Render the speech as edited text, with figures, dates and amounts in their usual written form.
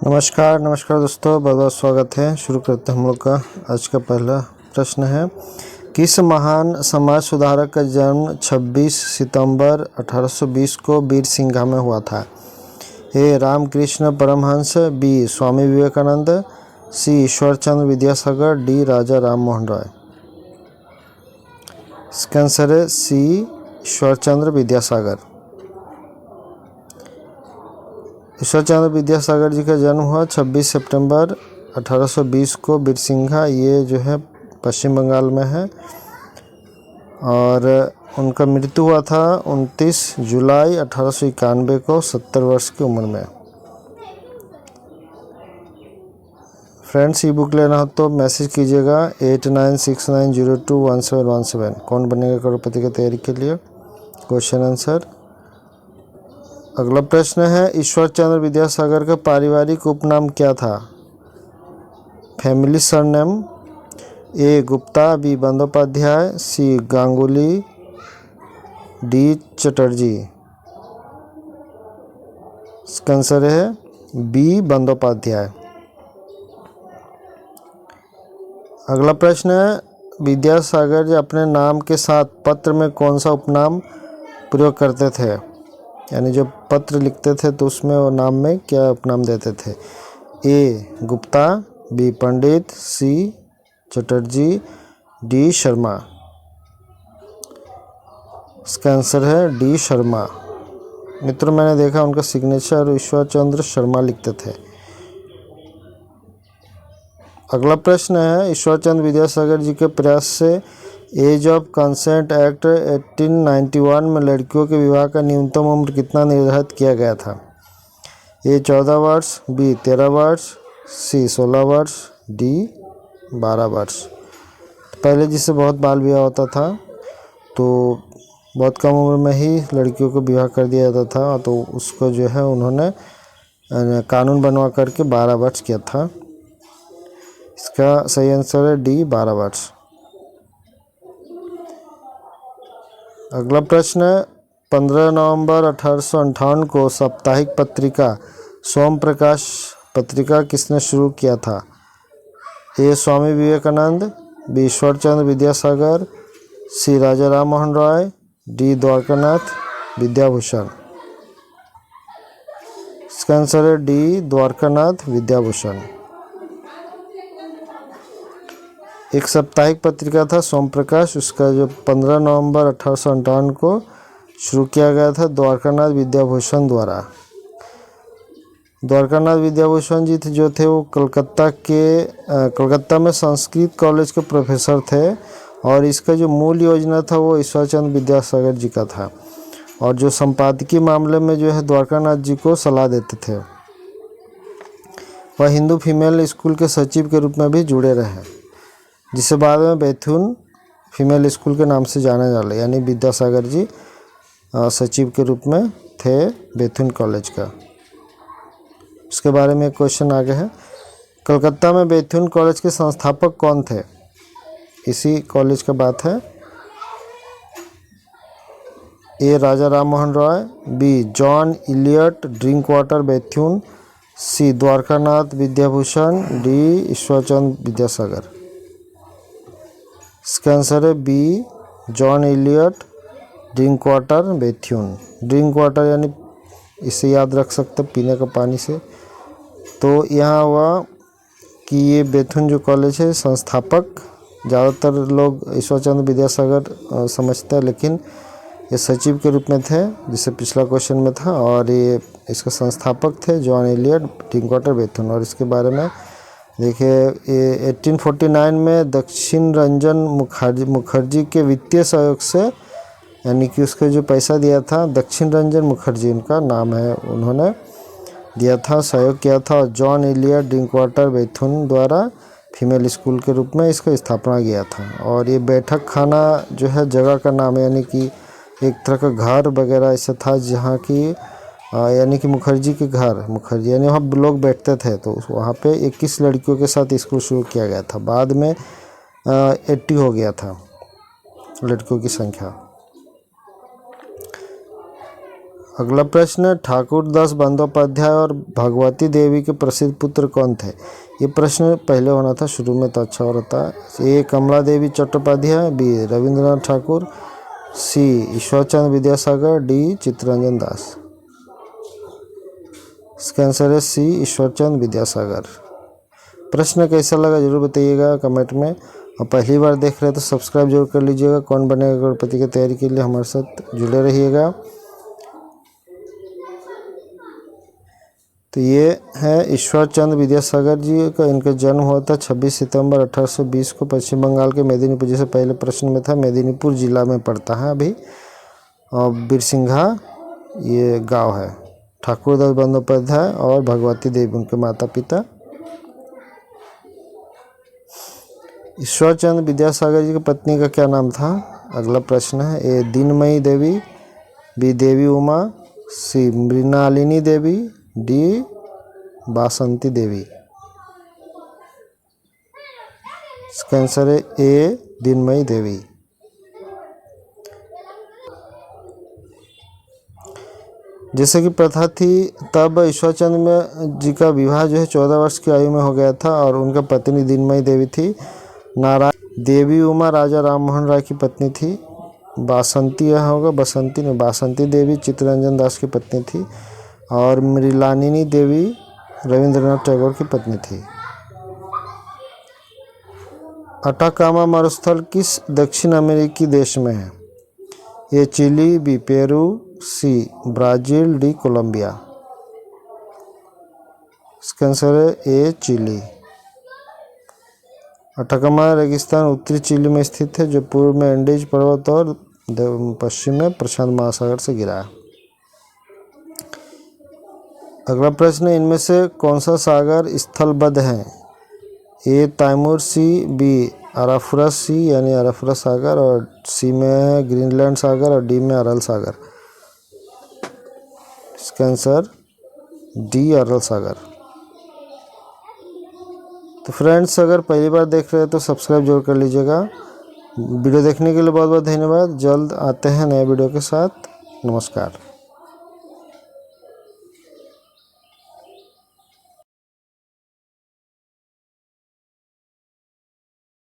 नमस्कार दोस्तों, बहुत बहुत स्वागत है। शुरू करते हैं हम लोग का आज का पहला प्रश्न है। किस महान समाज सुधारक का जन्म 26 सितंबर 1820 को बीरसिंघा में हुआ था? ए रामकृष्ण परमहंस, बी स्वामी विवेकानंद, सी ईश्वरचंद्र विद्यासागर, डी राजा राममोहन राय। इसका आंसर है सी ईश्वरचंद्र विद्यासागर। ईश्वरचंद्र विद्यासागर जी का जन्म हुआ 26 सितंबर 1820 को बीरसिंघा, ये जो है पश्चिम बंगाल में है। और उनका मृत्यु हुआ था 29 जुलाई 1891 को 70 वर्ष की उम्र में। फ्रेंड्स, ई बुक लेना हो तो मैसेज कीजिएगा 8969021717। कौन बनेगा करोड़पति की तैयारी के लिए क्वेश्चन आंसर। अगला प्रश्न है, ईश्वरचंद्र विद्यासागर का पारिवारिक उपनाम क्या था? Family surname. A Gupta, B Bandopadhyay, C Ganguly, D Chatterjee. इसका आंसर है बी बंदोपाध्याय। अगला प्रश्न है, विद्यासागर जी अपने नाम के साथ पत्र में कौन सा उपनाम प्रयोग करते थे? यानी जब पत्र लिखते थे तो उसमें वो नाम में क्या उपनाम देते थे? ए गुप्ता, बी पंडित, सी चटर्जी, डी शर्मा। इसका आंसर है डी शर्मा। मित्रों, मैंने देखा उनका सिग्नेचर ईश्वरचंद्र शर्मा लिखते थे। अगला प्रश्न है, ईश्वरचंद्र विद्यासागर जी के प्रयास से एज ऑफ कंसेंट एक्ट 1891 में लड़कियों के विवाह का न्यूनतम उम्र कितना निर्धारित किया गया था? ए 14 वर्ष, बी 13 वर्ष, सी 16 वर्ष, डी 12 वर्ष। पहले जिससे बहुत बाल विवाह होता था तो बहुत कम उम्र में ही लड़कियों को विवाह कर दिया जाता था, तो उसको जो है उन्होंने कानून बनवा करके 12 वर्ष किया था। इसका सही आंसर है डी 12 वर्ष। अगला प्रश्न है, 15 नवंबर 1858 को साप्ताहिक पत्रिका सोम प्रकाश पत्रिका किसने शुरू किया था? ए स्वामी विवेकानंद, बी ईश्वरचंद्र विद्यासागर, सी राजा राममोहन राय, डी द्वारकानाथ विद्याभूषण। इसका आंसर है डी द्वारकानाथ विद्याभूषण। एक साप्ताहिक पत्रिका था सोम प्रकाश, उसका जो 15 नवंबर 1858 को शुरू किया गया था द्वारकानाथ विद्याभूषण द्वारा। द्वारकानाथ विद्याभूषण जी जो थे वो कलकत्ता में संस्कृत कॉलेज के प्रोफेसर थे, और इसका जो मूल योजना था वो ईश्वरचंद्र विद्यासागर जी का था, और जो संपादकीय मामले में जो है द्वारकानाथ जी को सलाह देते थे। वह हिंदू फीमेल स्कूल के सचिव के रूप में भी जुड़े रहे, जिसे बाद में बैथुन फीमेल स्कूल के नाम से जाना जाता। यानी विद्यासागर जी सचिव के रूप में थे बैथुन कॉलेज का। उसके बारे में एक क्वेश्चन आगे है, कलकत्ता में बैथुन कॉलेज के संस्थापक कौन थे? इसी कॉलेज का बात है। A Raja Rammohan Roy, B John Elliot Drinkwater Bethune, C Dwarkanath Vidyabhushan, D Ishwarchandra Vidyasagar. इसका आंसर है B John Elliot Drinkwater Bethune. Drink water यानी इसे याद रख सकते पीने का पानी से। तो यहाँ हुआ कि ये बैथुन जो कॉलेज है संस्थापक ज़्यादातर लोग ईश्वरचंद्र विद्यासागर समझते हैं, लेकिन ये सचिव के रूप में थे जिसे पिछला क्वेश्चन में था, और ये इसके संस्थापक थे जॉन इलियट ड्रिंकवाटर बैथुन। और इसके बारे में देखिए, ये 1849 में दक्षिण रंजन मुखर्जी के वित्तीय सहयोग से, यानी कि उसको जो पैसा दिया था दक्षिण रंजन मुखर्जी उनका नाम है, उन्होंने दिया था, सहयोग किया था, और जॉन इलियट ड्रिंकवाटर बैथुन द्वारा फीमेल स्कूल के रूप में इसका स्थापना किया था। और ये बैठक खाना जो है जगह का नाम है, यानी कि एक तरह का घर वगैरह ऐसा था जहाँ की यानी कि मुखर्जी के घर, मुखर्जी यानी वहाँ लोग बैठते थे, तो वहाँ पे 21 लड़कियों के साथ स्कूल शुरू किया गया था। बाद में 80 हो गया था लड़कियों की संख्या। अगला प्रश्न, ठाकुर दास बंदोपाध्याय और भगवती देवी के प्रसिद्ध पुत्र कौन थे? ये प्रश्न पहले होना था, शुरू में तो अच्छा हो रहता है। ए कमला देवी चट्टोपाध्याय, बी रविंद्रनाथ ठाकुर, सी ईश्वरचंद विद्यासागर, डी चित्तरंजन दास। इसका आंसर है सी ईश्वरचंद विद्यासागर। प्रश्न कैसा लगा जरूर बताइएगा कमेंट में, और पहली बार देख रहे हैं तो सब्सक्राइब जरूर कर लीजिएगा। कौन बनेगा करोड़पति की तैयारी के लिए हमारे साथ जुड़े रहिएगा। तो ये है ईश्वरचंद विद्यासागर जी का, इनका जन्म हुआ था 26 सितंबर 1820 को पश्चिम बंगाल के मेदिनीपुर, जैसे पहले प्रश्न में था, मेदिनीपुर जिला में पड़ता है अभी, और बिरसिंघा ये गांव है। ठाकुर दास बंदोपाध्याय और भगवती देवी उनके माता पिता। ईश्वरचंद विद्यासागर जी की पत्नी का क्या नाम था? अगला प्रश्न है। ए दीनमयी देवी, बी देवी उमा, सी मृणालिनी देवी, डी बासंती देवी। इसका आंसर है ए दीनमयी देवी। जैसे कि प्रथा थी तब ईश्वरचंद जी का विवाह जो है 14 वर्ष की आयु में हो गया था, और उनका पत्नी दीनमयी देवी थी। देवी उमा राजा राम मोहन राय की पत्नी थी। बासंती यहाँ होगा, बसंती नहीं, बासंती देवी चित्तरंजन दास की पत्नी थी, और मृणालिनी देवी रविंद्रनाथ टैगोर की पत्नी थी। अटाकामा मरुस्थल किस दक्षिण अमेरिकी देश में है? A Chile, B Peru, C Brazil, D Colombia. इसका आंसर है ए चिली। अटाकामा रेगिस्तान उत्तरी चिली में स्थित है, जो पूर्व में एंडीज पर्वत और पश्चिम में प्रशांत महासागर से घिरा है। अगला प्रश्न, इनमें से कौन सा सागर स्थलबद्ध है? ए तैमूर सी, बी अराफुरा सी यानी अराफुरा सागर, और सी में है ग्रीनलैंड सागर, और डी में अरल सागर। इसका आंसर डी अरल सागर। तो फ्रेंड्स, अगर पहली बार देख रहे हैं तो सब्सक्राइब जरूर कर लीजिएगा। वीडियो देखने के लिए बहुत बहुत धन्यवाद। जल्द आते हैं नए वीडियो के साथ। नमस्कार।